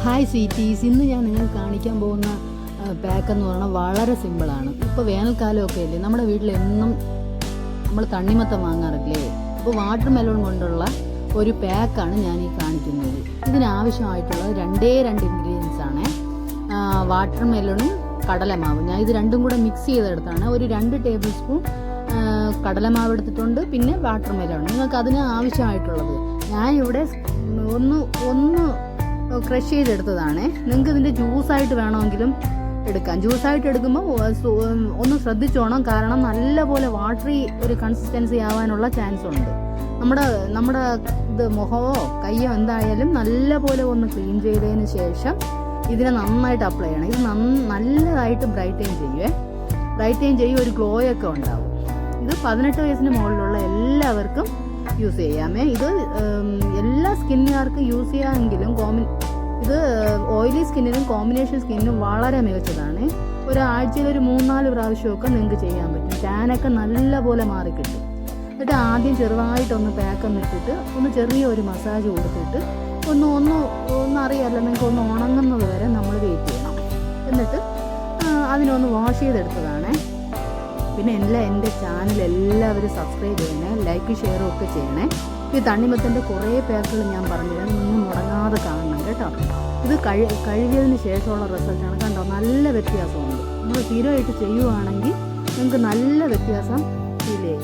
Hi sweeties, ഇന്ന് ഞാൻ നിങ്ങൾക്ക് കാണിക്കാൻ പോകുന്ന പാക്ക് എന്ന് പറഞ്ഞാൽ വളരെ സിമ്പിളാണ്. ഇപ്പോൾ വേനൽക്കാലമൊക്കെ അല്ലേ, നമ്മുടെ വീട്ടിൽ എന്നും നമ്മൾ തണ്ണിമത്തം വാങ്ങാറില്ലേ. അപ്പോൾ വാട്ടർ മെലോൺ കൊണ്ടുള്ള ഒരു പാക്കാണ് ഞാൻ ഈ കാണിക്കുന്നത്. ഇതിനാവശ്യമായിട്ടുള്ളത് രണ്ടേ രണ്ട് ഇൻഗ്രീഡിയൻസ് ആണ്. വാട്ടർ മെലോണും കടലമാവും. ഞാൻ ഇത് രണ്ടും കൂടെ മിക്സ് ചെയ്തെടുത്താണ്. ഒരു 2 ടേബിൾ സ്പൂൺ കടലമാവ് എടുത്തിട്ടുണ്ട്, പിന്നെ വാട്ടർ മെലോൺ. നിങ്ങൾക്ക് അതിന് ആവശ്യമായിട്ടുള്ളത് ഞാൻ ഇവിടെ ഒന്ന് ക്രഷ് ചെയ്തെടുത്തതാണ്. നിങ്ങൾക്ക് ഇതിൻ്റെ ജ്യൂസായിട്ട് വേണമെങ്കിലും എടുക്കാം. ജ്യൂസായിട്ട് എടുക്കുമ്പോൾ ഒന്ന് ശ്രദ്ധിച്ചോണം, കാരണം നല്ലപോലെ വാട്ടറി ഒരു കൺസിസ്റ്റൻസി ആവാനുള്ള ചാൻസ് ഉണ്ട്. നമ്മുടെ ഇത് മുഖമോ കയ്യോ എന്തായാലും നല്ലപോലെ ഒന്ന് ക്ലീൻ ചെയ്തതിന് ശേഷം ഇതിനെ നന്നായിട്ട് അപ്ലൈ ചെയ്യണം. ഇത് നല്ലതായിട്ട് ബ്രൈറ്റൈൻ ചെയ്യും, ഒരു ഗ്ലോ ഒക്കെ ഉണ്ടാവും. ഇത് 18 വയസ്സിന് മുകളിലുള്ള എല്ലാവർക്കും യൂസ് ചെയ്യാമേ. ഇത് എല്ലാ സ്കിന്നുകാർക്കും യൂസ് ചെയ്യാമെങ്കിലും ഇത് ഓയിലി സ്കിന്നിനും കോമ്പിനേഷൻ സ്കിന്നിനും വളരെ മികച്ചതാണ്. ഒരാഴ്ചയിൽ ഒരു 3-4 പ്രാവശ്യമൊക്കെ നിങ്ങൾക്ക് ചെയ്യാൻ പറ്റും. ടാനൊക്കെ നല്ലപോലെ മാറിക്കിട്ടും. എന്നിട്ട് ആദ്യം ചെറുതായിട്ടൊന്ന് പാക്കൊന്ന് ഇട്ടിട്ട് ഒന്ന് ചെറിയൊരു മസാജ് കൊടുത്തിട്ട് ഒന്നറിയാമല്ലോ, നിങ്ങൾക്ക് ഒന്ന് ഉണങ്ങുന്നത് വരെ നമ്മൾ വെയിറ്റ് ചെയ്യണം. എന്നിട്ട് അതിനൊന്ന് വാഷ് ചെയ്തെടുത്തതാണ്. പിന്നെ എൻ്റെ ചാനൽ എല്ലാവരും സബ്സ്ക്രൈബ് ചെയ്യണേ, ലൈക്ക് ഷെയറും ഒക്കെ ചെയ്യണേ. ഈ തണ്ണിമത്തൻ്റെ കുറേ പാക്കുകൾ ഞാൻ പറഞ്ഞുതരാം, ഒന്നും മുടങ്ങാതെ കാണണം കേട്ടോ. ഇത് കഴുകിയതിന് ശേഷമുള്ള റിസൾട്ടാണ്. കണ്ടോ, നല്ല വ്യത്യാസമുണ്ട്. നമ്മൾ സ്ഥിരമായിട്ട് ചെയ്യുവാണെങ്കിൽ നിങ്ങൾക്ക് നല്ല വ്യത്യാസം ഫീൽ ചെയ്യും.